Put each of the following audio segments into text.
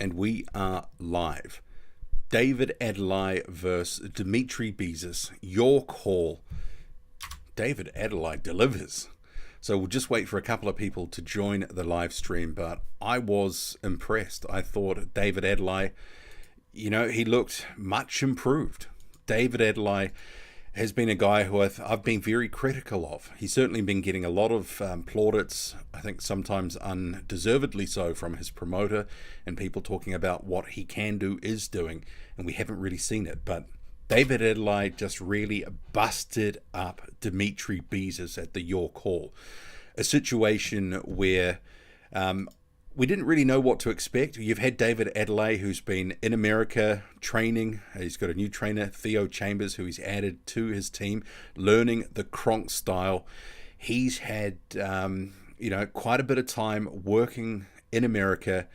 And we are live. David Adeleye versus Dmitry Bezus. Your call. David Adeleye delivers. So we'll just wait for a couple of people to join the live stream, but I was impressed. I thought David Adeleye, he looked much improved. David Adeleye has been a guy who I've been very critical of. He's certainly been getting a lot of plaudits, I think sometimes undeservedly so, from his promoter and people talking about what he can do, is doing, and we haven't really seen it. But David Adeleye just really busted up Dmitry Bezus at the Your Call. A situation where we didn't really know what to expect. You've had David Adeleye, who's been in America training. He's got a new trainer, Theo Chambers, who he's added to his team, learning the Kronk style. He's had, quite a bit of time working in America,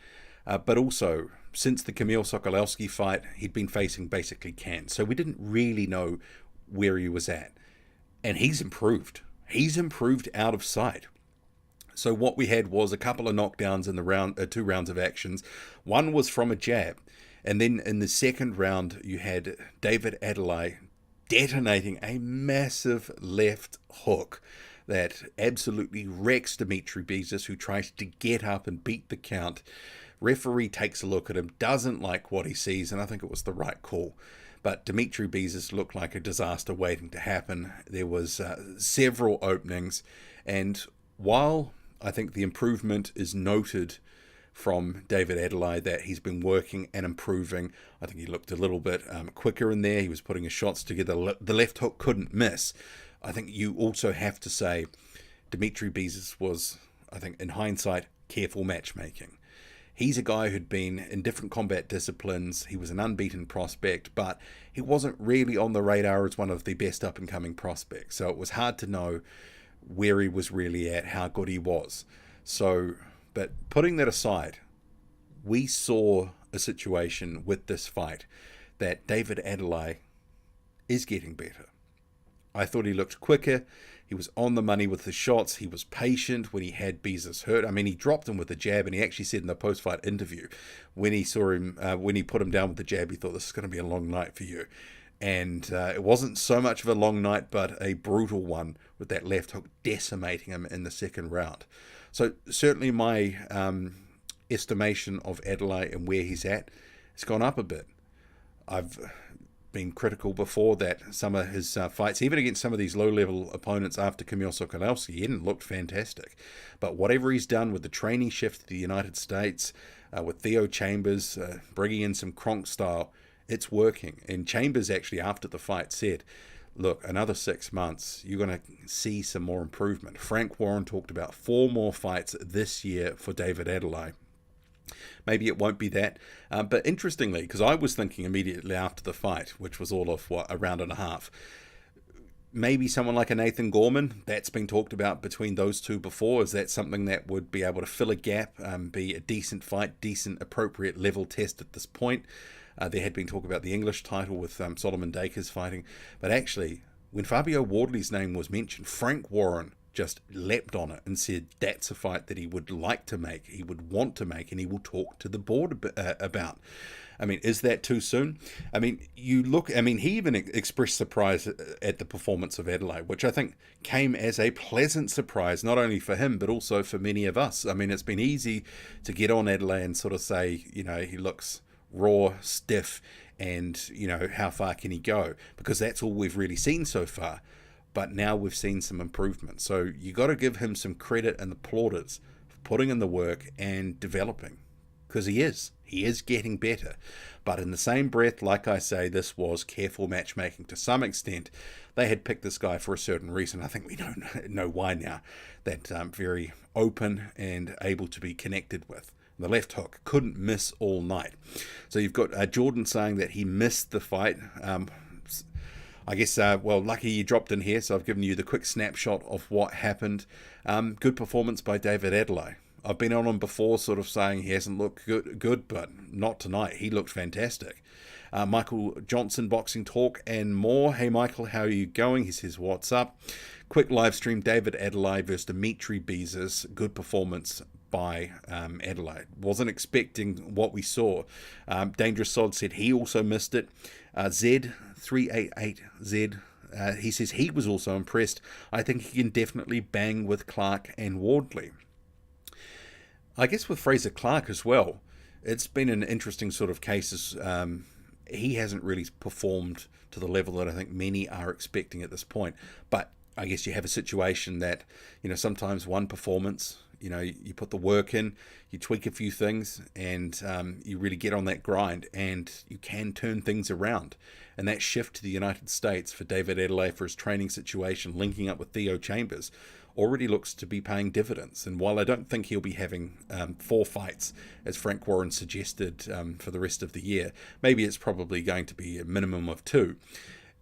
but also since the Kamil Sokolowski fight, he'd been facing basically cans. So we didn't really know where he was at. And he's improved. He's improved out of sight. So what we had was a couple of knockdowns in the two rounds of actions. One was from a jab. And then in the second round, you had David Adeleye detonating a massive left hook that absolutely wrecks Dmitry Bezus, who tries to get up and beat the count. Referee takes a look at him, doesn't like what he sees, and I think it was the right call. But Dmitry Bezus looked like a disaster waiting to happen. There was several openings, and while I think the improvement is noted from David Adeleye, that he's been working and improving, I think he looked a little bit quicker in there. He was putting his shots together. The left hook couldn't miss. I think you also have to say Dmitry Bezus was, I think in hindsight, careful matchmaking. He's a guy who'd been in different combat disciplines. He was an unbeaten prospect, but he wasn't really on the radar as one of the best up-and-coming prospects. So it was hard to know where he was really at, how good he was. So, but putting that aside, we saw a situation with this fight that David Adeleye is getting better. I thought he looked quicker. He was on the money with the shots. He was patient when he had Bezus hurt. I mean, he dropped him with a jab, and he actually said in the post-fight interview, when he saw him, when he put him down with the jab, he thought, this is going to be a long night for you. And it wasn't so much of a long night, but a brutal one, with that left hook decimating him in the second round. So certainly my estimation of Adeleye and where he's at has gone up a bit. I've been critical before that some of his fights, even against some of these low-level opponents after Kamil Sokolowski, he hadn't looked fantastic. But whatever he's done with the training shift to the United States, with Theo Chambers bringing in some Kronk style, it's working. And Chambers actually, after the fight, said, look, another 6 months, you're going to see some more improvement. Frank Warren talked about 4 more fights this year for David Adeleye. Maybe it won't be that. But interestingly, because I was thinking immediately after the fight, which was all of, a round and a half, maybe someone like a Nathan Gorman, that's been talked about between those two before. Is that something that would be able to fill a gap, be a decent fight, decent, appropriate level test at this point? There had been talk about the English title with Solomon Dakers fighting. But actually, when Fabio Wardley's name was mentioned, Frank Warren just leapt on it and said that's a fight that he would like to make, he would want to make, and he will talk to the board about. I mean, is that too soon? I mean, he even expressed surprise at the performance of Adeleye, which I think came as a pleasant surprise, not only for him, but also for many of us. I mean, it's been easy to get on Adeleye and sort of say, he looks raw, stiff, and, how far can he go? Because that's all we've really seen so far. But now we've seen some improvement. So you got to give him some credit and the plaudits for putting in the work and developing. Because he is getting better. But in the same breath, like I say, this was careful matchmaking to some extent. They had picked this guy for a certain reason. I think we don't know why now. That very open and able to be connected with. The left hook couldn't miss all night. So you've got Jordan saying that he missed the fight. I guess, lucky you dropped in here, so I've given you the quick snapshot of what happened. Good performance by David Adeleye. I've been on him before sort of saying he hasn't looked good, but not tonight. He looked fantastic. Michael Johnson, Boxing Talk and more. Hey, Michael, how are you going? He says, what's up? Quick live stream, David Adeleye versus Dmitry Bezus. Good performance by Adeleye. Wasn't expecting what we saw. Dangerous Sod said he also missed it. Z388Z, he says he was also impressed. I think he can definitely bang with Clark and Wardley. I guess with Fraser Clark as well, it's been an interesting sort of case. He hasn't really performed to the level that I think many are expecting at this point. But I guess you have a situation that, sometimes one performance, you put the work in, you tweak a few things, and you really get on that grind, and you can turn things around. And that shift to the United States for David Adeleye for his training situation, linking up with Theo Chambers, already looks to be paying dividends. And while I don't think he'll be having 4 fights, as Frank Warren suggested for the rest of the year, maybe it's probably going to be a minimum of 2.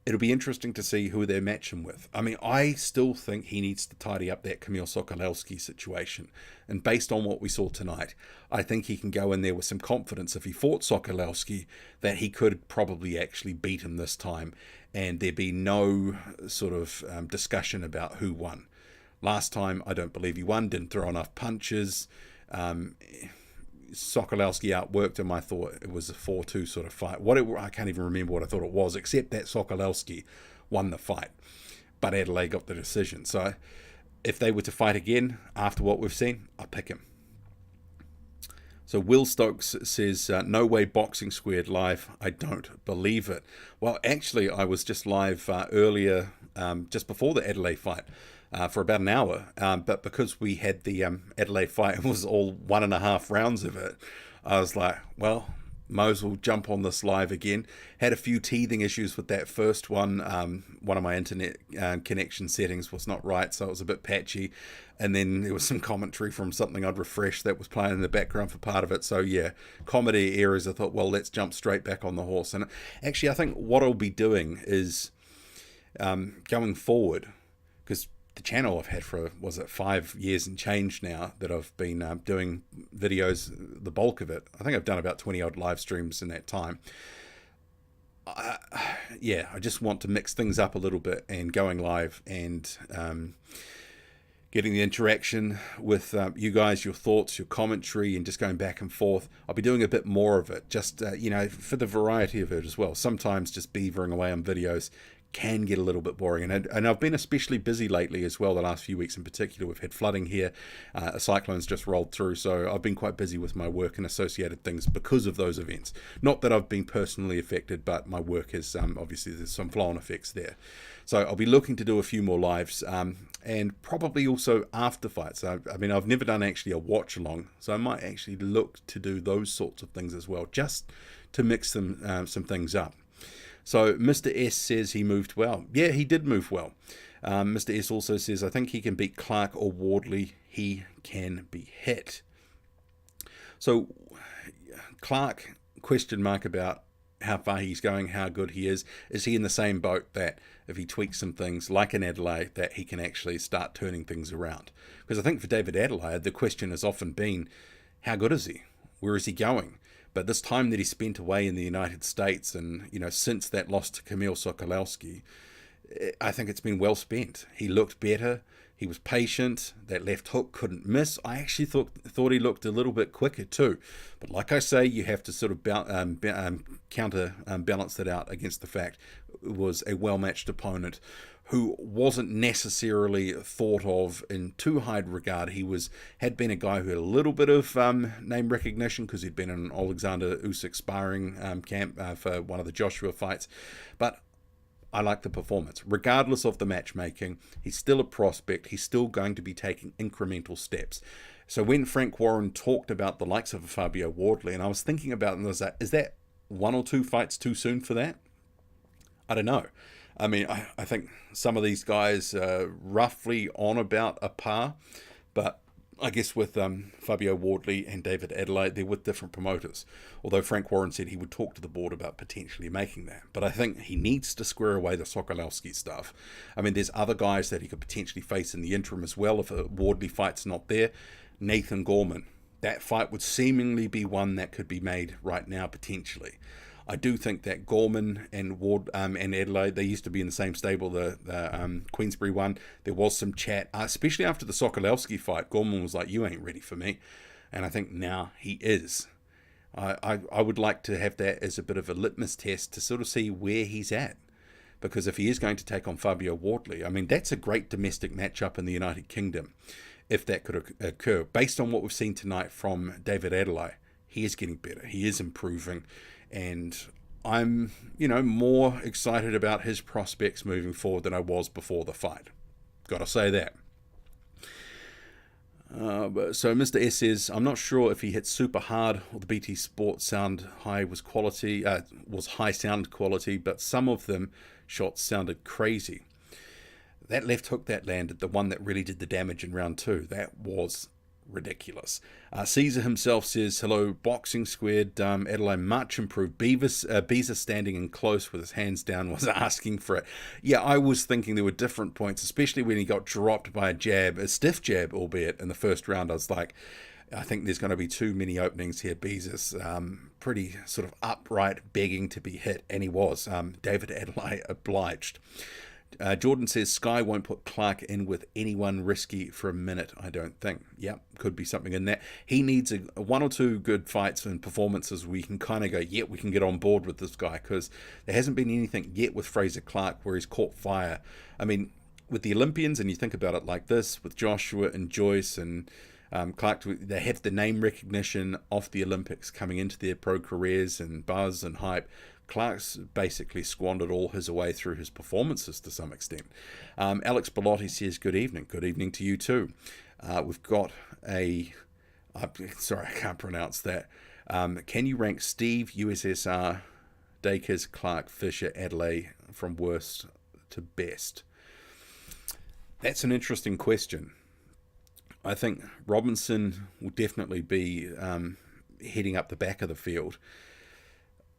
It'll be interesting to see who they match him with. I mean, I still think he needs to tidy up that Kamil Sokolowski situation. And based on what we saw tonight, I think he can go in there with some confidence if he fought Sokolowski that he could probably actually beat him this time. And there'd be no sort of discussion about who won. Last time, I don't believe he won, didn't throw enough punches. Sokolowski outworked him. I thought it was a 4-2 sort of fight. I can't even remember what I thought it was, except that Sokolowski won the fight. But Adeleye got the decision. So if they were to fight again after what we've seen, I'll pick him. So Will Stokes says, no way Boxing Squared live. I don't believe it. Well, actually, I was just live earlier, just before the Adeleye fight. For about an hour, but because we had the Adeleye fight, it was all 1.5 rounds of it, I was like, well, Mose will jump on this live again. Had a few teething issues with that first one. One of my internet connection settings was not right, so it was a bit patchy, and then there was some commentary from something I'd refreshed that was playing in the background for part of it. So yeah, comedy errors. I thought, well, let's jump straight back on the horse. And actually, I think what I'll be doing is going forward, because the channel I've had for, 5 years and change now that I've been doing videos, the bulk of it. I think I've done about 20 odd live streams in that time. I just want to mix things up a little bit and going live and getting the interaction with you guys, your thoughts, your commentary, and just going back and forth. I'll be doing a bit more of it, just, for the variety of it as well. Sometimes just beavering away on videos can get a little bit boring, and I've been especially busy lately as well. The last few weeks in particular, we've had flooding here, a cyclone's just rolled through, so I've been quite busy with my work and associated things because of those events. Not that I've been personally affected, but my work is obviously there's some flow-on effects there. So I'll be looking to do a few more lives, and probably also after fights. I mean, I've never done actually a watch along, so I might actually look to do those sorts of things as well, just to mix them some things up. So Mr. S says he moved well. Yeah, he did move well. Mr. S also says, I think he can beat Clark or Wardley. He can be hit. So Clark, question mark about how far he's going, how good he is. Is he in the same boat that if he tweaks some things like an Adeleye, that he can actually start turning things around? Because I think for David Adeleye, the question has often been, how good is he? Where is he going? But this time that he spent away in the United States and, since that loss to Kamil Sokolowski, I think it's been well spent. He looked better. He was patient. That left hook couldn't miss. I actually thought he looked a little bit quicker too. But like I say, you have to sort of counterbalance that out against the fact it was a well-matched opponent who wasn't necessarily thought of in too high regard. He had been a guy who had a little bit of name recognition because he'd been in an Alexander Usyk sparring camp for one of the Joshua fights. But I like the performance. Regardless of the matchmaking, he's still a prospect. He's still going to be taking incremental steps. So when Frank Warren talked about the likes of a Fabio Wardley, and I was thinking about, is that 1 or 2 fights too soon for that? I don't know. I mean, I think some of these guys are roughly on about a par, but I guess with Fabio Wardley and David Adeleye, they're with different promoters. Although Frank Warren said he would talk to the board about potentially making that. But I think he needs to square away the Sokolowski stuff. I mean, there's other guys that he could potentially face in the interim as well if a Wardley fight's not there. Nathan Gorman. That fight would seemingly be one that could be made right now, potentially. I do think that Gorman and Ward and Adeleye, they used to be in the same stable, the Queensbury one. There was some chat, especially after the Sokolowski fight. Gorman was like, "You ain't ready for me," and I think now he is. I would like to have that as a bit of a litmus test to sort of see where he's at. Because if he is going to take on Fabio Wardley, I mean, that's a great domestic matchup in the United Kingdom, if that could occur. Based on what we've seen tonight from David Adeleye, he is getting better. He is improving. And I'm, more excited about his prospects moving forward than I was before the fight. Got to say that. So Mr. S says, I'm not sure if he hit super hard or the BT Sports sound high was high sound quality, but some of them shots sounded crazy. That left hook that landed, the one that really did the damage in round 2, that was ridiculous. Caesar himself says, hello, Boxing Squared. Adeleye much improved. Bezus standing in close with his hands down was asking for it. Yeah, I was thinking there were different points, especially when he got dropped by a jab, a stiff jab, albeit in the first round. I was like, I think there's going to be too many openings here. Bezus, pretty sort of upright, begging to be hit, and he was. David Adeleye obliged. Jordan says Sky won't put Clark in with anyone risky for a minute, I don't think. Yep, could be something in that. He needs a one or two good fights and performances where you can kind of go, yeah, we can get on board with this guy, because there hasn't been anything yet with Fraser Clark where he's caught fire. I mean, with the Olympians, and you think about it like this, with Joshua and Joyce and Clark, they have the name recognition of the Olympics coming into their pro careers and buzz and hype. Clark's basically squandered all his way through his performances to some extent. Alex Bellotti says, good evening. Good evening to you too. We've got sorry, I can't pronounce that. Can you rank Steve, USSR, Dacres, Clark, Fisher, Adeleye from worst to best? That's an interesting question. I think Robinson will definitely be heading up the back of the field.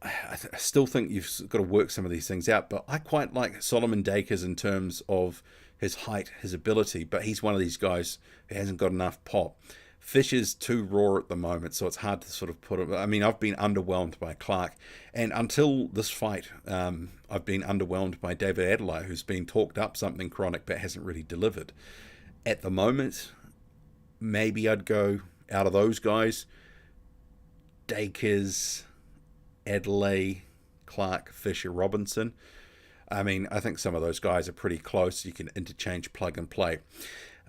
I still think you've got to work some of these things out, but I quite like Solomon Dacres in terms of his height, his ability, but he's one of these guys who hasn't got enough pop. Fisher's too raw at the moment, so it's hard to sort of put it. I mean, I've been underwhelmed by Clark, and until this fight, I've been underwhelmed by David Adeleye, who's been talked up something chronic but hasn't really delivered. At the moment, maybe I'd go out of those guys, Dacres, Adeleye, Clark, Fisher, Robinson. I mean, I think some of those guys are pretty close. You can interchange, plug and play.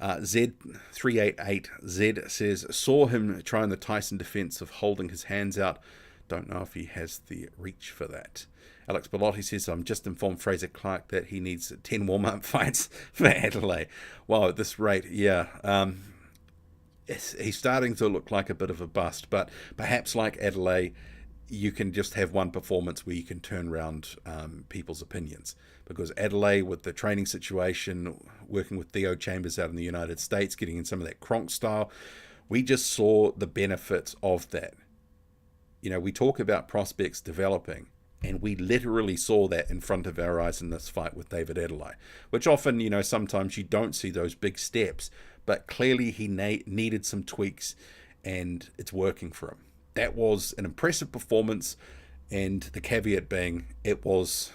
Z388Z says, saw him trying the Tyson defense of holding his hands out. Don't know if he has the reach for that. Alex Bellotti says, I'm just informed Fraser Clark that he needs 10 warm-up fights for Adeleye. Wow, at this rate, yeah. He's starting to look like a bit of a bust, but perhaps like Adeleye, you can just have one performance where you can turn around people's opinions. Because Adeleye, with the training situation, working with Theo Chambers out in the United States, getting in some of that Kronk style, we just saw the benefits of that. You know, we talk about prospects developing, and we literally saw that in front of our eyes in this fight with David Adeleye, which often, you know, sometimes you don't see those big steps, but clearly he needed some tweaks, and it's working for him. That was an impressive performance, and the caveat being it was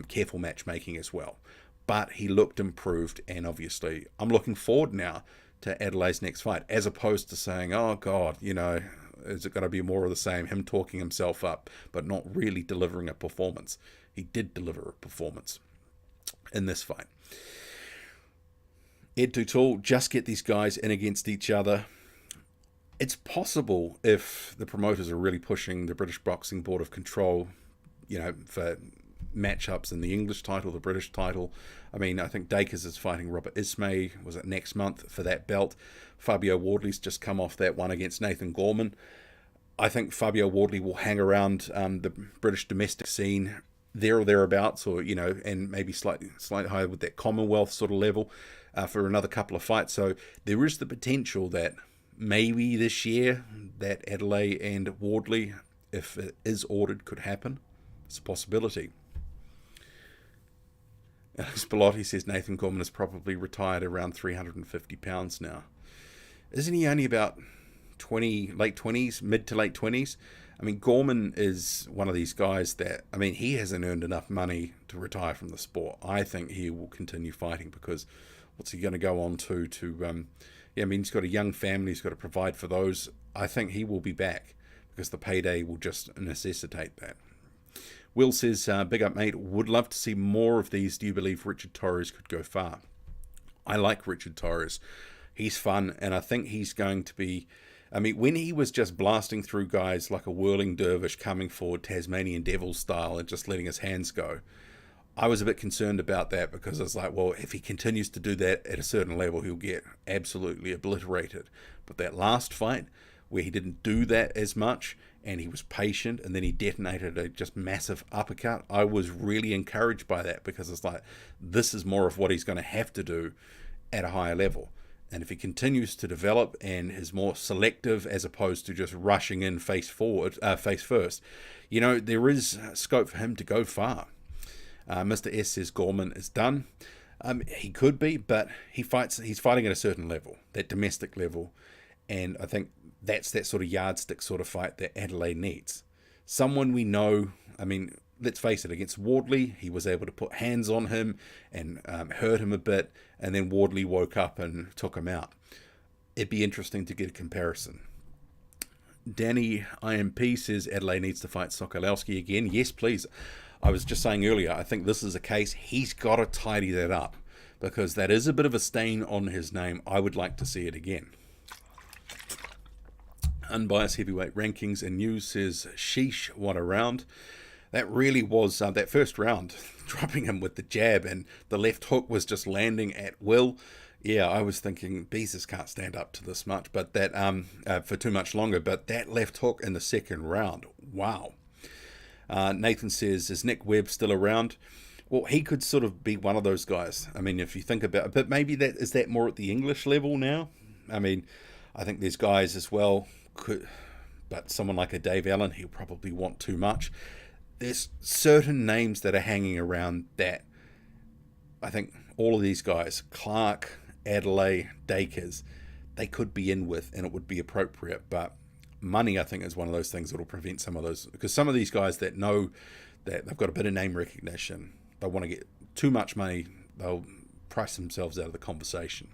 careful matchmaking as well. But he looked improved, and obviously I'm looking forward now to Adelaye's next fight, as opposed to saying, oh God, you know, is it going to be more of the same, him talking himself up, but not really delivering a performance. He did deliver a performance in this fight. Ed Tutul, just get these guys in against each other. It's possible if the promoters are really pushing the British Boxing Board of Control, you know, for matchups in the English title, the British title. I mean, I think Dacres is fighting Robert Ismay, was it next month, for that belt. Fabio Wardley's just come off that one against Nathan Gorman. I think Fabio Wardley will hang around the British domestic scene there or thereabouts, or, you know, and maybe slightly higher with that Commonwealth sort of level for another couple of fights. So there is the potential that maybe this year that Adeleye and Wardley, if it is ordered, could happen. It's a possibility. Alex Bellotti says Nathan Gorman is probably retired around 350 pounds now. Isn't he only about 20, late 20s, mid to late 20s? I mean, Gorman is one of these guys that, I mean, he hasn't earned enough money to retire from the sport. I think he will continue fighting because what's he going to go on to yeah, I mean, he's got a young family, he's got to provide for those. I think he will be back because the payday will just necessitate that. Will says, big up, mate. Would love to see more of these. Do you believe Richard Torres could go far? I like Richard Torres. He's fun, and I think he's going to be... I mean, when he was just blasting through guys like a whirling dervish coming forward Tasmanian devil style and just letting his hands go, I was a bit concerned about that because I was like, well, if he continues to do that at a certain level, he'll get absolutely obliterated. But that last fight, where he didn't do that as much, and he was patient, and then he detonated a just massive uppercut, I was really encouraged by that because it's like, this is more of what he's going to have to do at a higher level. And if he continues to develop and is more selective as opposed to just rushing in face first, you know, there is scope for him to go far. Mr. S says Gorman is done. He could be, but he's fighting at a certain level, that domestic level, and I think that's that sort of yardstick sort of fight that Adeleye needs. Someone we know, I mean, let's face it, against Wardley, he was able to put hands on him and hurt him a bit, and then Wardley woke up and took him out. It'd be interesting to get a comparison. Danny IMP says Adeleye needs to fight Sokolowski again. Yes, please. I was just saying earlier, I think this is a case he's got to tidy that up because that is a bit of a stain on his name. I would like to see it again. Unbiased Heavyweight Rankings and News says, sheesh, what a round. That really was that first round, dropping him with the jab and the left hook was just landing at will. Yeah, I was thinking Bezus can't stand up to this much, but that for too much longer. But that left hook in the second round, wow. Nathan says, is Nick Webb still around? Well, he could sort of be one of those guys. I mean, if you think about it, but maybe is that more at the English level now? I mean, I think there's guys as well, but someone like a Dave Allen, he'll probably want too much. There's certain names that are hanging around that I think all of these guys, Clark, Adeleye, Dakers, they could be in with, and it would be appropriate. But money, I think, is one of those things that will prevent some of those. Because some of these guys that know that they've got a bit of name recognition, they want to get too much money, they'll price themselves out of the conversation.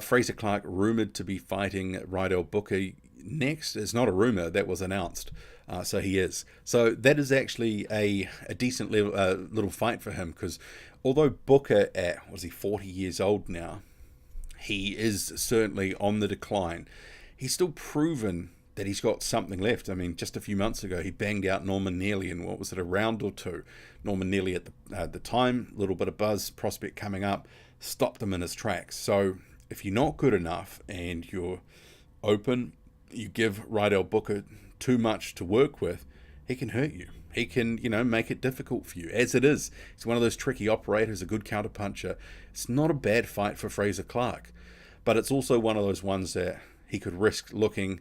Fraser Clark rumoured to be fighting Rydell Booker next. It's not a rumour, that was announced. So he is. So that is actually a decent little fight for him, because although Booker at, was he 40 years old now, he is certainly on the decline. He's still proven that he's got something left. I mean, just a few months ago, he banged out Norman Neely in, what was it, a round or two. Norman Neely at the time, a little bit of buzz, prospect coming up, stopped him in his tracks. So if you're not good enough and you're open, you give Rydell Booker too much to work with, he can hurt you. He can, make it difficult for you, as it is. He's one of those tricky operators, a good counterpuncher. It's not a bad fight for Fraser Clark, but it's also one of those ones that he could risk looking,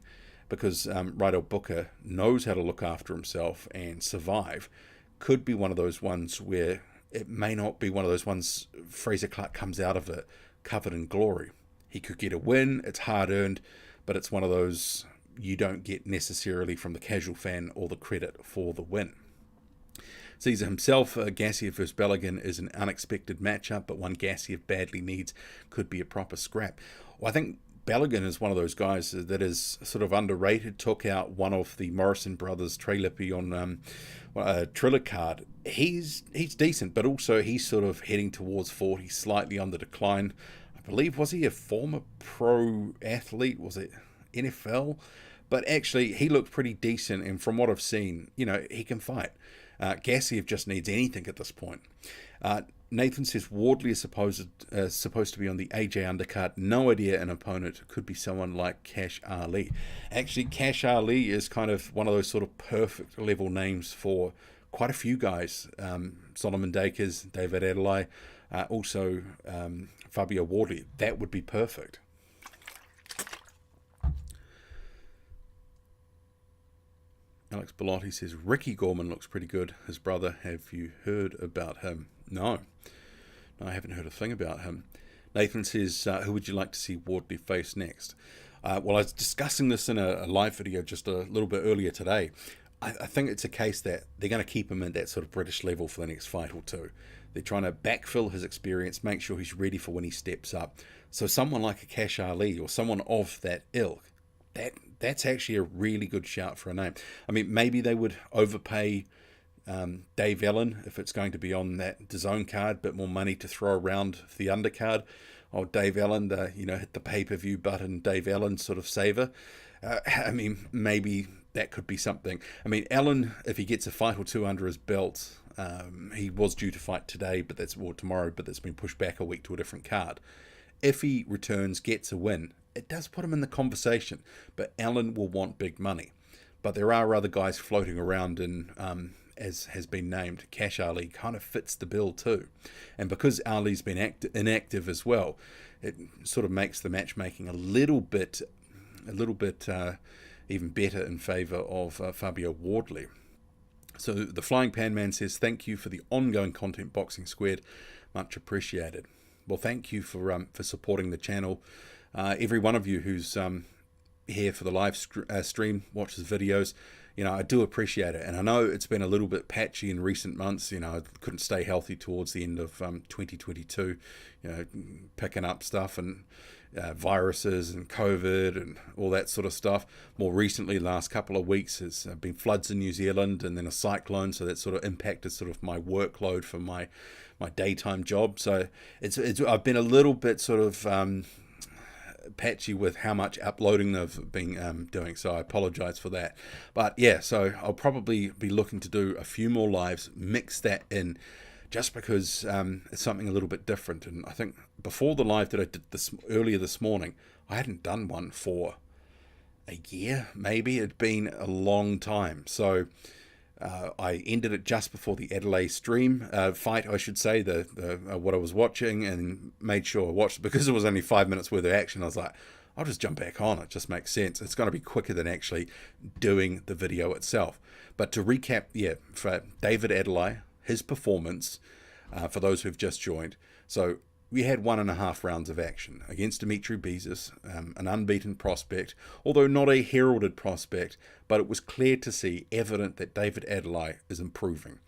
because Rydell Booker knows how to look after himself and survive. Could be one of those ones where it may not be one of those ones Fraser Clark comes out of it covered in glory. He could get a win, it's hard earned, but it's one of those you don't get necessarily from the casual fan all the credit for the win. Caesar himself, Gassiev versus Balogun is an unexpected matchup, but one Gassiev badly needs, could be a proper scrap. Well, I think Balogun is one of those guys that is sort of underrated, took out one of the Morrison brothers, Trey Lippy, on a Triller card. He's decent, but also he's sort of heading towards 40, slightly on the decline. I believe, was he a former pro athlete? Was it NFL? But actually, he looked pretty decent, and from what I've seen, he can fight. Gassiev just needs anything at this point. Nathan says Wardley is supposed to be on the AJ undercard. No idea an opponent. Could be someone like Cash Ali. Actually, Cash Ali is kind of one of those sort of perfect level names for quite a few guys. Solomon Dakers, David Adeleye, also Fabio Wardley. That would be perfect. Alex Bellotti says Ricky Gorman looks pretty good. His brother, have you heard about him? No, I haven't heard a thing about him. Nathan says, who would you like to see Wardley face next? Well, I was discussing this in a live video just a little bit earlier today. I think it's a case that they're going to keep him at that sort of British level for the next fight or two. They're trying to backfill his experience, make sure he's ready for when he steps up. So someone like a Cash Ali or someone of that ilk, that's actually a really good shout for a name. I mean, maybe they would overpay Dave Allen if it's going to be on that DAZN card, bit more money to throw around for the undercard. Oh, Dave Allen, hit the pay-per-view button, Dave Allen sort of saver. I mean, maybe that could be something. I mean, Allen, if he gets a fight or two under his belt, he was due to fight today, tomorrow, but that's been pushed back a week to a different card. If he returns, gets a win, it does put him in the conversation, but Allen will want big money. But there are other guys floating around, and as has been named, Cash Ali kind of fits the bill too. And because Ali's been inactive as well, it sort of makes the matchmaking a little bit even better in favour of Fabio Wardley. So the Flying Pan Man says, thank you for the ongoing content, Boxing Squared. Much appreciated. Well, thank you for supporting the channel. Every one of you who's here for the live stream, watches videos, I do appreciate it. And I know it's been a little bit patchy in recent months. I couldn't stay healthy towards the end of 2022, picking up stuff and viruses and COVID and all that sort of stuff. More recently, the last couple of weeks, has been floods in New Zealand and then a cyclone, so that sort of impacted sort of my workload for my daytime job. So I've been a little bit sort of patchy with how much uploading they've been doing, so I apologize for that. But yeah, so I'll probably be looking to do a few more lives, mix that in, just because it's something a little bit different. And I think before the live that I did earlier this morning, I hadn't done one for a year, maybe. It'd been a long time. So I ended it just before the Adeleye stream fight, I should say, what I was watching, and made sure I watched it because it was only 5 minutes worth of action. I was like, I'll just jump back on. It just makes sense. It's going to be quicker than actually doing the video itself. But to recap, for David Adeleye, his performance, for those who've just joined. So we had 1.5 rounds of action against Dmitry Bezus, an unbeaten prospect, although not a heralded prospect, but it was clear to see, evident, that David Adeleye is improving.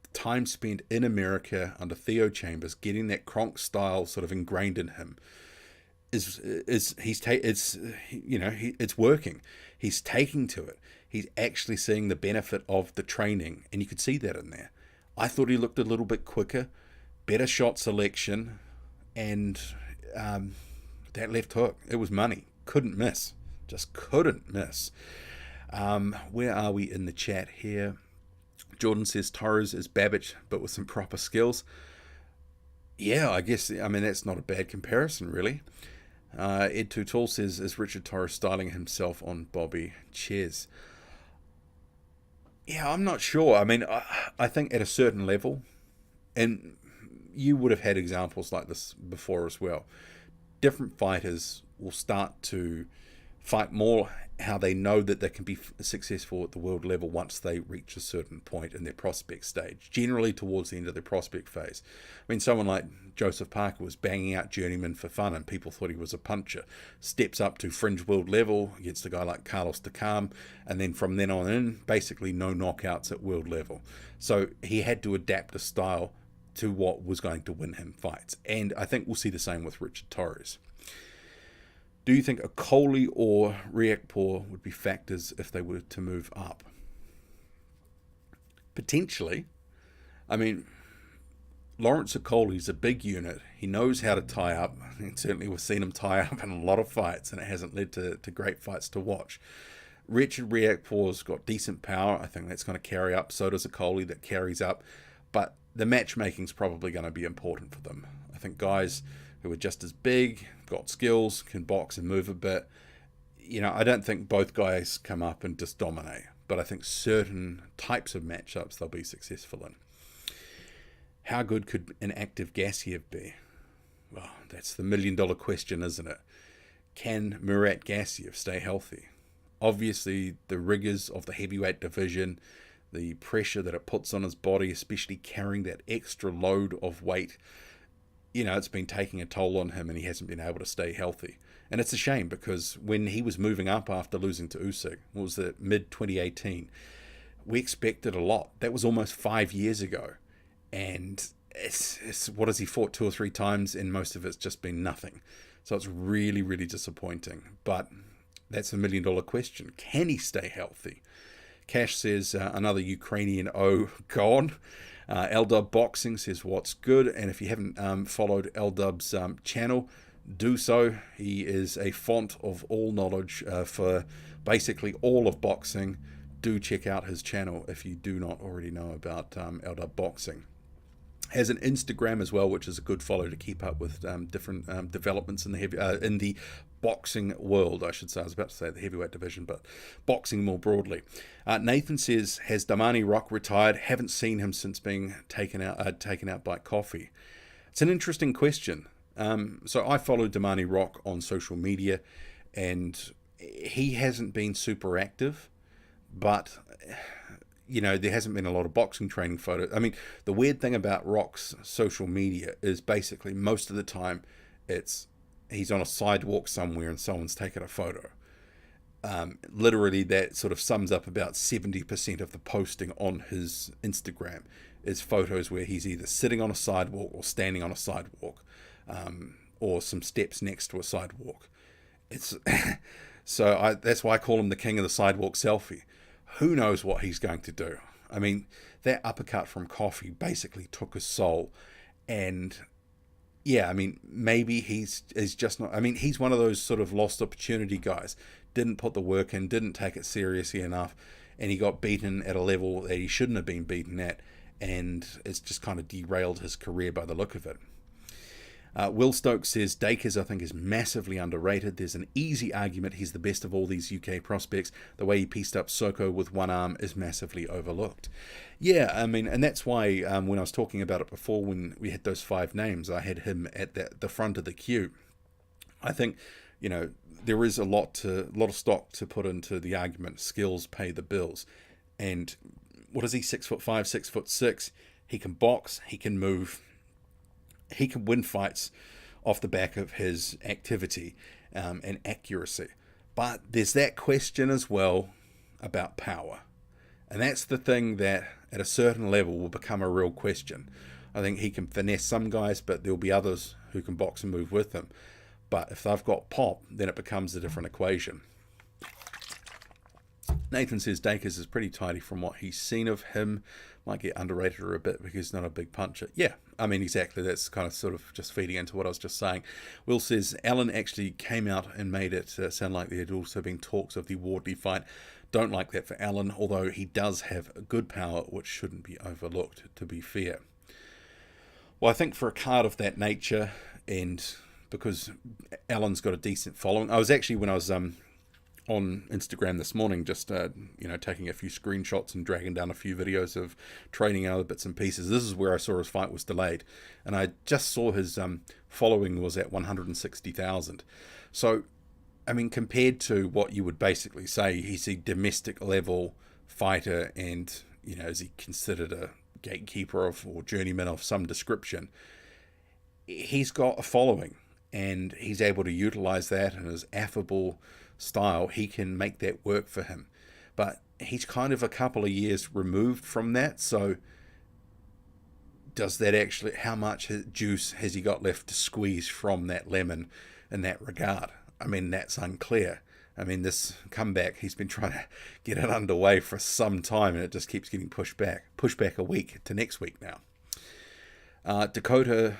The time spent in America under Theo Chambers, getting that Kronk style sort of ingrained in him, it's working. He's taking to it. He's actually seeing the benefit of the training, and you could see that in there. I thought he looked a little bit quicker, better shot selection, and that left hook, it was money. Couldn't miss. Just couldn't miss. Where are we in the chat here? Jordan says Torres is Babbage, but with some proper skills. Yeah, I guess, that's not a bad comparison, really. Ed Tutul says, is Richard Torres styling himself on Bobby Ches? Yeah, I'm not sure. I think at a certain level, and you would have had examples like this before as well, different fighters will start to fight more how they know that they can be successful at the world level once they reach a certain point in their prospect stage, generally towards the end of their prospect phase. Someone like Joseph Parker was banging out journeyman for fun and people thought he was a puncher, steps up to fringe world level against a guy like Carlos Takam, and then from then on in, basically no knockouts at world level. So he had to adapt a style to what was going to win him fights, and I think we'll see the same with Richard Torres. Do you think a Coley or Riakporhe would be factors if they were to move up? Potentially. Lawrence Okole's a big unit. He knows how to tie up. And certainly we've seen him tie up in a lot of fights, and it hasn't led to great fights to watch. Richard Riakporhe's got decent power. I think that's going to carry up. So does Okole, that carries up. But the matchmaking's probably going to be important for them. I think guys who are just as big, got skills, can box and move a bit. I don't think both guys come up and just dominate, but I think certain types of matchups they'll be successful in. How good could an active Gassiev be? Well, that's the million-dollar question, isn't it? Can Murat Gassiev stay healthy? Obviously, the rigors of the heavyweight division, the pressure that it puts on his body, especially carrying that extra load of weight, it's been taking a toll on him, and he hasn't been able to stay healthy. And it's a shame because when he was moving up after losing to Usyk, what was it, mid-2018, we expected a lot. That was almost 5 years ago. And it's what has he fought 2 or 3 times, and most of it's just been nothing. So it's really, really disappointing. But that's $1 million question. Can he stay healthy? Cash says another Ukrainian gone. L-Dub Boxing says what's good. And if you haven't followed L-Dub's channel, do so. He is a font of all knowledge for basically all of boxing. Do check out his channel if you do not already know about L-Dub Boxing. Has an Instagram as well, which is a good follow to keep up with different developments in the boxing world, I should say. I was about to say the heavyweight division, but boxing more broadly. Nathan says, has Damani Rock retired? Haven't seen him since being taken out by Coffee. It's an interesting question. So I follow Damani Rock on social media, and he hasn't been super active, but you know, there hasn't been a lot of boxing training photos. I mean, the weird thing about Rock's social media is basically most of the time he's on a sidewalk somewhere and someone's taken a photo. Literally, that sort of sums up about 70% of the posting on his Instagram is photos where he's either sitting on a sidewalk or standing on a sidewalk, or some steps next to a sidewalk. It's that's why I call him the king of the sidewalk selfie. Who knows what he's going to do? I mean, that uppercut from Coffee basically took his soul. And yeah, I mean, maybe he's just not. I mean, he's one of those sort of lost opportunity guys. Didn't put the work in, didn't take it seriously enough, and he got beaten at a level that he shouldn't have been beaten at. And it's just kind of derailed his career by the look of it. Will Stokes says Dakers, I think, is massively underrated. There's an easy argument he's the best of all these UK prospects. The way he pieced up Soko with one arm is massively overlooked. Yeah, I mean, and that's why when I was talking about it before, when we had those 5 names, I had him at the front of the queue. I think, you know, there is a lot of stock to put into the argument. Skills pay the bills. And what is he, 6'5", 6'6"? He can box, he can move. He can win fights off the back of his activity and accuracy. But there's that question as well about power. And that's the thing that at a certain level will become a real question. I think he can finesse some guys, but there'll be others who can box and move with him. But if they've got pop, then it becomes a different equation. Nathan says Dakers is pretty tidy from what he's seen of him. Might get underrated a bit because he's not a big puncher. Yeah, I mean, exactly. That's kind of sort of just feeding into what I was just saying. Will says Alan actually came out and made it sound like there had also been talks of the Wardley fight. Don't like that for Alan, although he does have good power, which shouldn't be overlooked, to be fair. Well, I think for a card of that nature, and because Alan's got a decent following, I was actually, when I was on Instagram this morning, just taking a few screenshots and dragging down a few videos of training and other bits and pieces. This is where I saw his fight was delayed, and I just saw his following was at 160,000. So, I mean, compared to what you would basically say, he's a domestic level fighter, and is he considered a gatekeeper or journeyman of some description? He's got a following, and he's able to utilize that in his affable style. He can make that work for him, but he's kind of a couple of years removed from that. So does that actually, how much juice has he got left to squeeze from that lemon in that regard? I mean, that's unclear. I mean, this comeback, he's been trying to get it underway for some time, and it just keeps getting pushed back a week to next week now. Dakota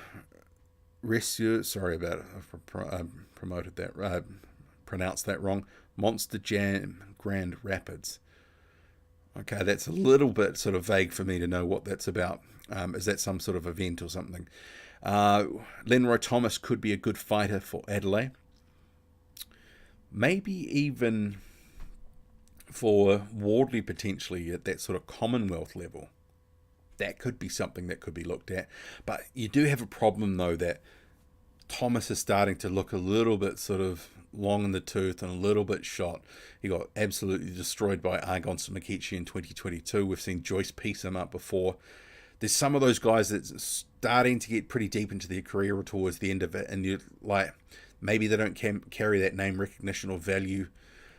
Rescue, sorry about it, I've pronounced that wrong. Monster Jam Grand Rapids. Okay, that's a little bit sort of vague for me to know what that's about. Is that some sort of event or something? Lenroy Thomas could be a good fighter for Adeleye. Maybe even for Wardley potentially at that sort of Commonwealth level. That could be something that could be looked at. But you do have a problem, though, that Thomas is starting to look a little bit sort of long in the tooth and a little bit shot. He got absolutely destroyed by Argon Samakichi in 2022. We've seen Joyce piece him up before. There's some of those guys that's starting to get pretty deep into their career or towards the end of it, and you're like, Maybe they don't carry that name recognition or value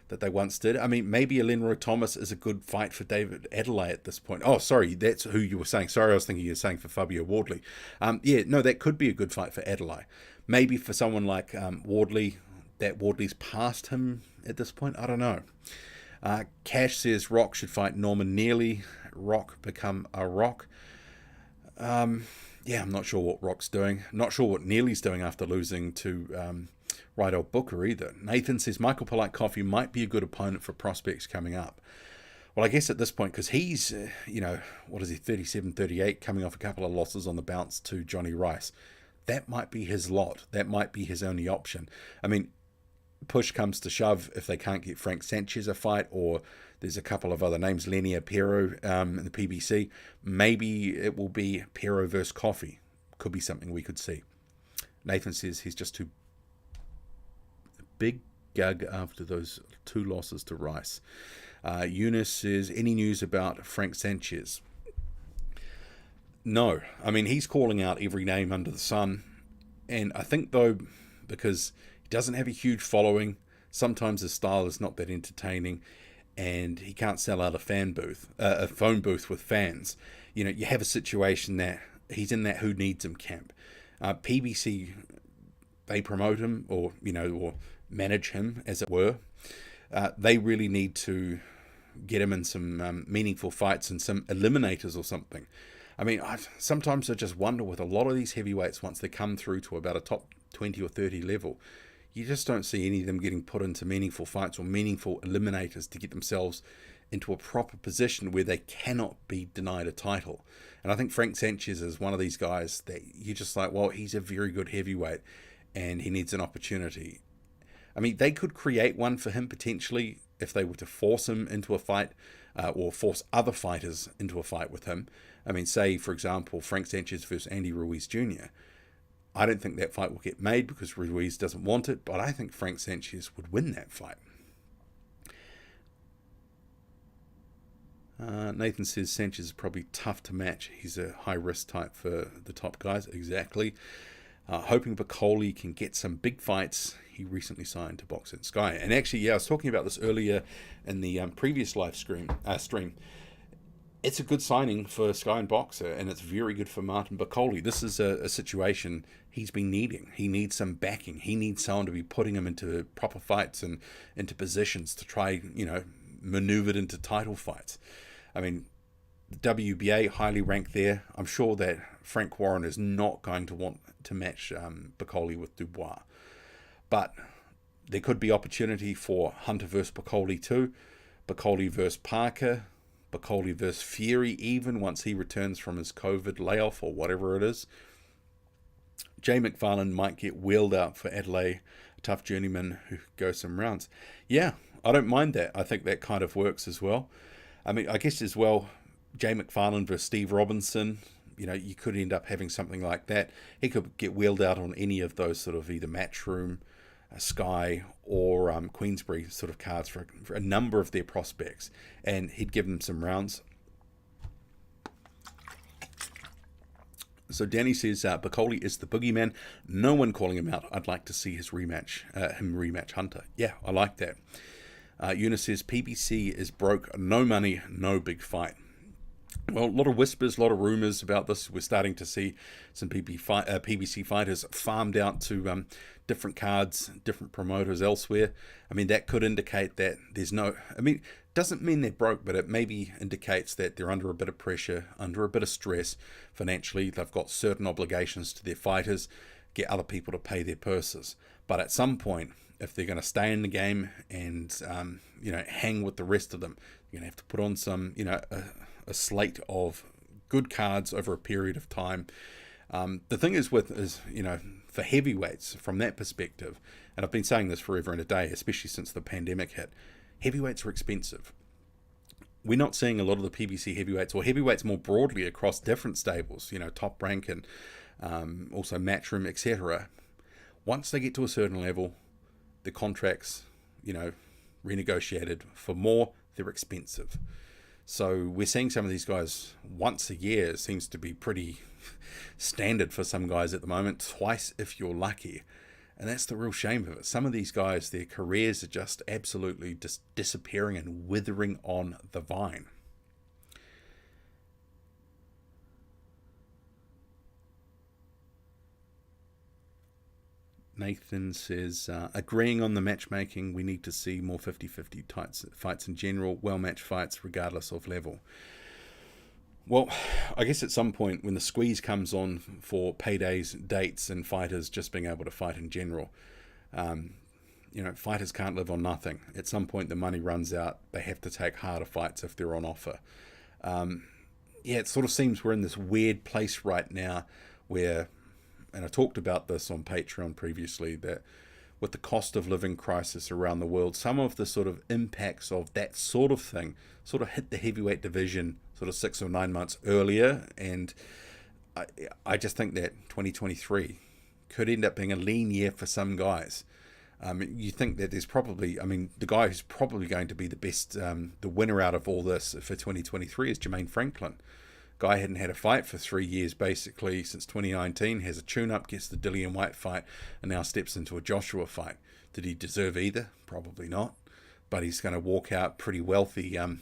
that they once did. I mean, maybe Elenro Thomas is a good fight for David Adeleye at this point. Oh, sorry, that's who you were saying. Sorry, I was thinking you were saying for Fabio Wardley. Yeah, no, that could be a good fight for Adeleye. Maybe for someone like Wardley, that Wardley's past him at this point. I don't know. Cash says Rock should fight Norman Neely. Rock become a Rock. Yeah, I'm not sure what Rock's doing. Not sure what Neely's doing after losing to Rydell Booker either. Nathan says Michael Polite Coffey might be a good opponent for prospects coming up. Well, I guess at this point, because he's, what is he, 37, 38, coming off a couple of losses on the bounce to Johnny Rice. That might be his lot. That might be his only option. I mean, push comes to shove, if they can't get Frank Sanchez a fight, or there's a couple of other names, Lenny Pero in the PBC, maybe it will be Pero versus Coffey. Could be something we could see. Nathan says he's just too big gug after those 2 losses to Rice. Eunice says, any news about Frank Sanchez? No. I mean, he's calling out every name under the sun. And I think, though, because he doesn't have a huge following, sometimes his style is not that entertaining, and he can't sell out a phone booth with fans. You have a situation that he's in that who needs him camp. PBC, they promote him or manage him, as it were. They really need to get him in some meaningful fights and some eliminators or something. I mean, sometimes I just wonder with a lot of these heavyweights, once they come through to about a top 20 or 30 level, you just don't see any of them getting put into meaningful fights or meaningful eliminators to get themselves into a proper position where they cannot be denied a title. And I think Frank Sanchez is one of these guys that you're just like, well, he's a very good heavyweight and he needs an opportunity. I mean, they could create one for him potentially if they were to force him into a fight or force other fighters into a fight with him. I mean, say, for example, Frank Sanchez versus Andy Ruiz Jr. I don't think that fight will get made because Ruiz doesn't want it, but I think Frank Sanchez would win that fight. Nathan says Sanchez is probably tough to match. He's a high-risk type for the top guys. Exactly. Hoping Bacoli can get some big fights. He recently signed to Box and Sky. And actually, yeah, I was talking about this earlier in the previous live stream. It's a good signing for Sky and Boxer, and it's very good for Martin Bacoli. This is a situation he's been needing. He needs some backing. He needs someone to be putting him into proper fights and into positions to try, maneuvered into title fights. I mean, the WBA highly ranked there. I'm sure that Frank Warren is not going to want to match Bacoli with Dubois. But there could be opportunity for Hunter versus Bacoli too. Bacoli versus Parker. Bacoli versus Fury even once he returns from his COVID layoff or whatever it is. Jay McFarlane might get wheeled out for Adeleye, a tough journeyman who goes some rounds. Yeah, I don't mind that. I think that kind of works as well. I mean, I guess as well, Jay McFarlane versus Steve Robinson, you could end up having something like that. He could get wheeled out on any of those sort of either Matchroom, Sky, or Queensbury sort of cards for a number of their prospects, and he'd give them some rounds. So Danny says Bacoli is the boogeyman. No one calling him out. I'd like to see his rematch, him rematch Hunter. Yeah, I like that. Eunice says PBC is broke, no money, no big fight. Well, a lot of whispers, a lot of rumours about this. We're starting to see some PBC fighters farmed out to different cards, different promoters elsewhere. I mean, that could indicate that there's no... I mean, doesn't mean they're broke, but it maybe indicates that they're under a bit of pressure, under a bit of stress financially. They've got certain obligations to their fighters, get other people to pay their purses. But at some point, if they're going to stay in the game and, hang with the rest of them, you're going to have to put on some, a slate of good cards over a period of time. The thing is for heavyweights from that perspective, and I've been saying this forever and a day, especially since the pandemic hit, heavyweights are expensive. We're not seeing a lot of the PBC heavyweights or heavyweights more broadly across different stables, Top Rank and also Matchroom, etc. Once they get to a certain level, the contracts, renegotiated for more, they're expensive. So we're seeing some of these guys once a year. It seems to be pretty standard for some guys at the moment, twice if you're lucky. And that's the real shame of it. Some of these guys, their careers are just absolutely disappearing and withering on the vine. Nathan says, agreeing on the matchmaking, we need to see more 50-50 fights in general, well-matched fights regardless of level. Well, I guess at some point when the squeeze comes on for paydays, dates, and fighters just being able to fight in general, fighters can't live on nothing. At some point the money runs out. They have to take harder fights if they're on offer. It sort of seems we're in this weird place right now where, and I talked about this on Patreon previously, that with the cost of living crisis around the world, some of the sort of impacts of that sort of thing sort of hit the heavyweight division sort of 6 or 9 months earlier. And I just think that 2023 could end up being a lean year for some guys. You think that there's probably, the guy who's probably going to be the best, the winner out of all this for 2023 is Jermaine Franklin. Guy hadn't had a fight for 3 years, basically, since 2019, has a tune-up, gets the Dillian Whyte fight, and now steps into a Joshua fight. Did he deserve either? Probably not. But he's going to walk out pretty wealthy on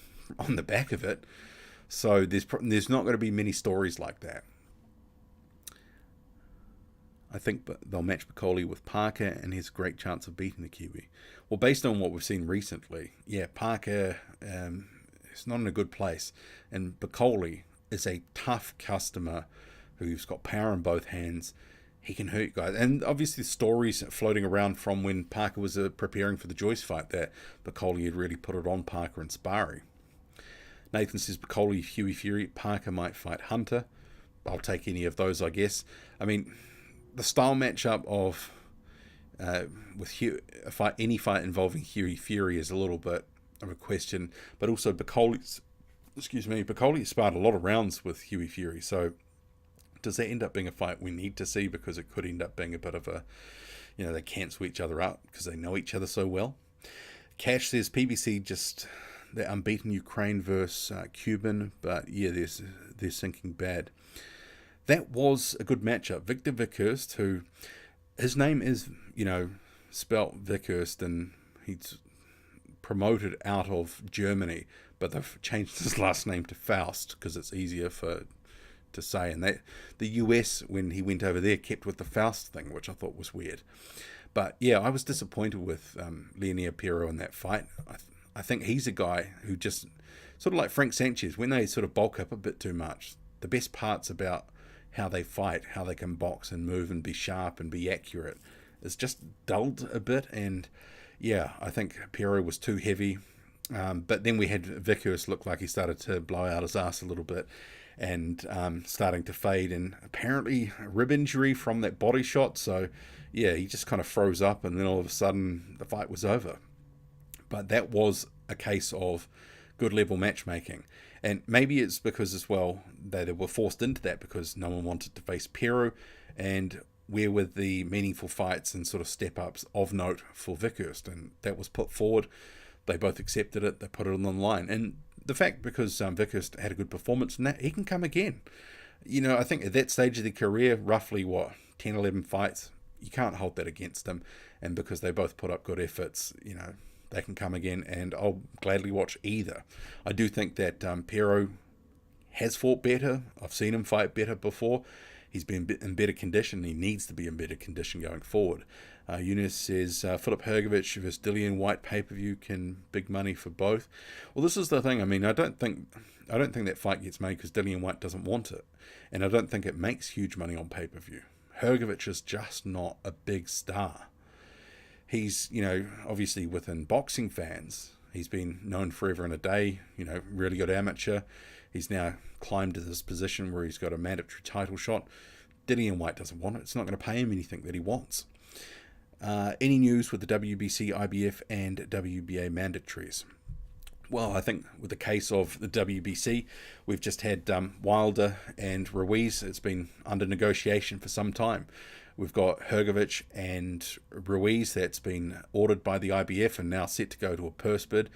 the back of it. So there's not going to be many stories like that. I think they'll match Bacoli with Parker, and he has a great chance of beating the Kiwi. Well, based on what we've seen recently, Parker is not in a good place. And Bacoli is a tough customer who's got power in both hands. He can hurt guys. And obviously stories floating around from when Parker was preparing for the Joyce fight that Bacoli had really put it on Parker in sparring. Nathan says Bacoli, Hughie Fury, Parker might fight Hunter. I'll take any of those, I guess. The style matchup of any fight involving Hughie Fury is a little bit of a question, but also Bacoli sparred a lot of rounds with Hughie Fury, so does that end up being a fight we need to see? Because it could end up being a bit of a, they cancel each other out because they know each other so well. Cash says PBC just, they're unbeaten Ukraine versus Cuban, but they're sinking bad. That was a good matchup. Victor Vikhurst, who, his name is, spelt Vikhurst, and he's promoted out of Germany, but they've changed his last name to Faust because it's easier to say. And the US, when he went over there, kept with the Faust thing, which I thought was weird. But I was disappointed with Leonid Pero in that fight. I think he's a guy who just, sort of like Frank Sanchez, when they sort of bulk up a bit too much, the best part's about how they fight, how they can box and move and be sharp and be accurate, is just dulled a bit. And I think Pero was too heavy. But then we had Vikhurst look like he started to blow out his ass a little bit and starting to fade, and apparently a rib injury from that body shot. So he just kind of froze up, and then all of a sudden the fight was over. But that was a case of good level matchmaking. And maybe it's because as well they were forced into that because no one wanted to face Pero, and where were the meaningful fights and sort of step-ups of note for Vikhurst, and that was put forward. They both accepted it, they put it on the line. And the fact, because Vikhurst had a good performance in that, he can come again. I think at that stage of their career, roughly 10, 11 fights, you can't hold that against them. And because they both put up good efforts, they can come again, and I'll gladly watch either. I do think that Pero has fought better. I've seen him fight better before. He's been in better condition. He needs to be in better condition going forward. Eunice says Filip Hrgovic versus Dillian Whyte pay-per-view, can big money for both. Well, this is the thing. I don't think that fight gets made because Dillian Whyte doesn't want it, and I don't think it makes huge money on pay-per-view. Hrgovic is just not a big star. He's, obviously within boxing fans, he's been known forever and a day, really good amateur. He's now climbed to this position where he's got a mandatory title shot. Dillian Whyte doesn't want it. It's not going to pay him anything that he wants. Any news with the WBC, IBF, and WBA mandatories? Well, I think with the case of the WBC, we've just had Wilder and Ruiz. It's been under negotiation for some time. We've got Hrgovic and Ruiz that's been ordered by the IBF and now set to go to a purse bid.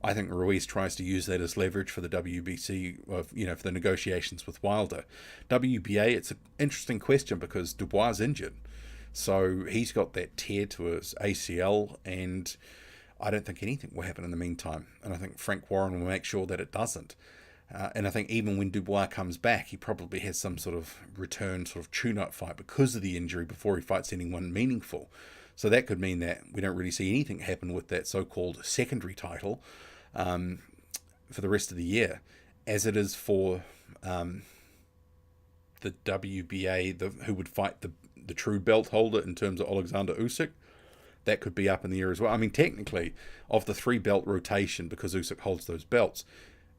I think Ruiz tries to use that as leverage for the WBC, for the negotiations with Wilder. WBA, it's an interesting question because Dubois is injured. So he's got that tear to his ACL, and I don't think anything will happen in the meantime. And I think Frank Warren will make sure that it doesn't. And I think even when Dubois comes back, he probably has some sort of return, sort of tune-up fight because of the injury before he fights anyone meaningful. So that could mean that we don't really see anything happen with that so-called secondary title for the rest of the year, as it is for the WBA, who would fight the true belt holder in terms of Alexander Usyk. That could be up in the air as well. I mean, technically, of the 3-belt rotation, because Usyk holds those belts,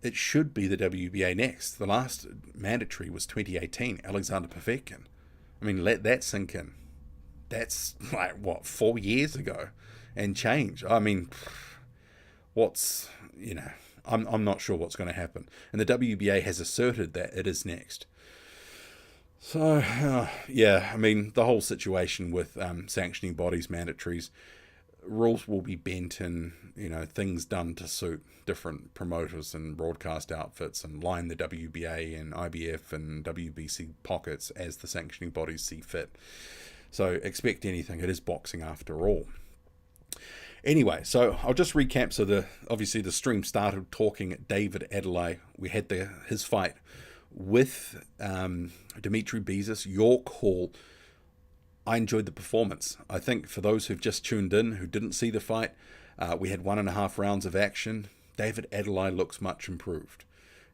it should be the WBA next. The last mandatory was 2018, Alexander Povetkin. I mean, let that sink in. That's like, what, 4 years ago and change. I mean, I'm not sure what's going to happen. And the WBA has asserted that it is next. So, yeah, I mean, the whole situation with sanctioning bodies, mandatories, rules will be bent and, things done to suit different promoters and broadcast outfits and line the WBA and IBF and WBC pockets as the sanctioning bodies see fit. So expect anything. It is boxing after all. Anyway, so I'll just recap. So obviously the stream started talking at David Adeleye. We had his fight with Dmitry Bezus. Your call. I enjoyed the performance. I think for those who've just tuned in, who didn't see the fight, we had 1.5 rounds of action. David Adeleye looks much improved.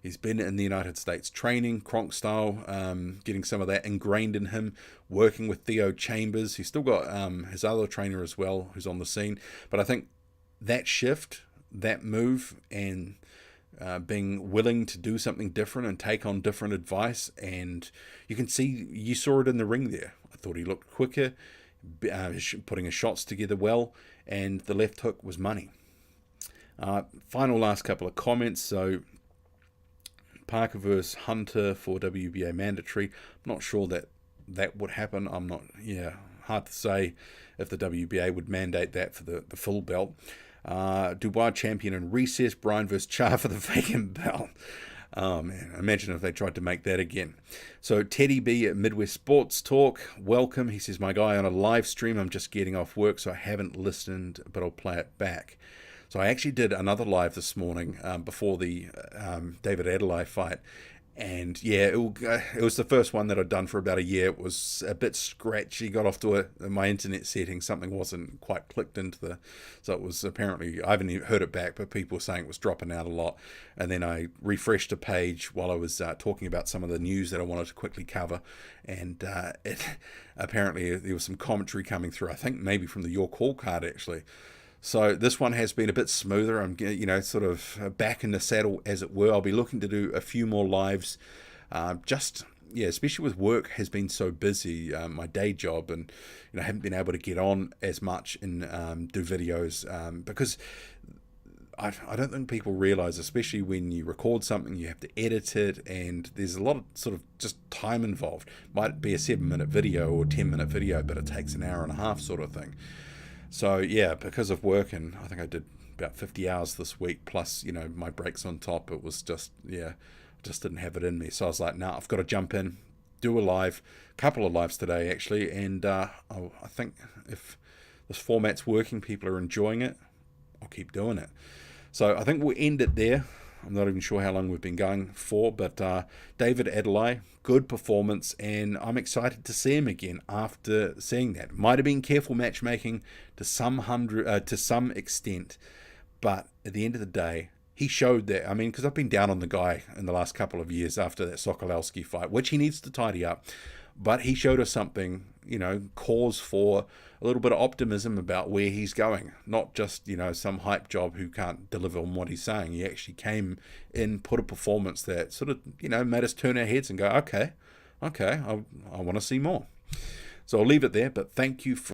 He's been in the United States training, Kronk style, getting some of that ingrained in him, working with Theo Chambers. He's still got his other trainer as well, who's on the scene. But I think that shift, that move, and being willing to do something different and take on different advice, and you saw it in the ring there. I thought he looked quicker, putting his shots together well, and the left hook was money. Final last couple of comments. So Parker versus Hunter for WBA mandatory. I'm not sure that would happen. Hard to say if the WBA would mandate that for the full belt. Dubois champion in recess. Bryan versus Char for the vacant belt. Oh man, imagine if they tried to make that again. So Teddy B at Midwest Sports Talk, welcome. He says, my guy on a live stream. I'm just getting off work, so I haven't listened, but I'll play it back. So I actually did another live this morning before the David Adeleye fight. And yeah, it was the first one that I'd done for about a year. It was a bit scratchy, got off to my internet setting. Something wasn't quite clicked into so it was apparently, I haven't even heard it back, but people were saying it was dropping out a lot. And then I refreshed a page while I was talking about some of the news that I wanted to quickly cover. And apparently there was some commentary coming through, I think maybe from the Your Call card actually. So this one has been a bit smoother. I'm, sort of back in the saddle, as it were. I'll be looking to do a few more lives. Especially with work has been so busy, my day job, and I haven't been able to get on as much and do videos because I don't think people realize, especially when you record something, you have to edit it, and there's a lot of sort of just time involved. Might be a 7-minute video or 10-minute video, but it takes an hour and a half sort of thing. So yeah, because of work, and I think I did about 50 hours this week, plus, my breaks on top, it was just, just didn't have it in me. So I was like, nah, I've got to jump in, do a couple of lives today actually, and I think if this format's working, people are enjoying it, I'll keep doing it. So I think we'll end it there. I'm not even sure how long we've been going for, but David Adeleye, good performance, and I'm excited to see him again after seeing that. Might have been careful matchmaking to some extent, but at the end of the day, he showed that. I mean, because I've been down on the guy in the last couple of years after that Sokolowski fight, which he needs to tidy up, but he showed us something, cause for a little bit of optimism about where he's going. Not just, some hype job who can't deliver on what he's saying. He actually came in, put a performance that sort of, made us turn our heads and go, okay, I want to see more. So I'll leave it there, but thank you for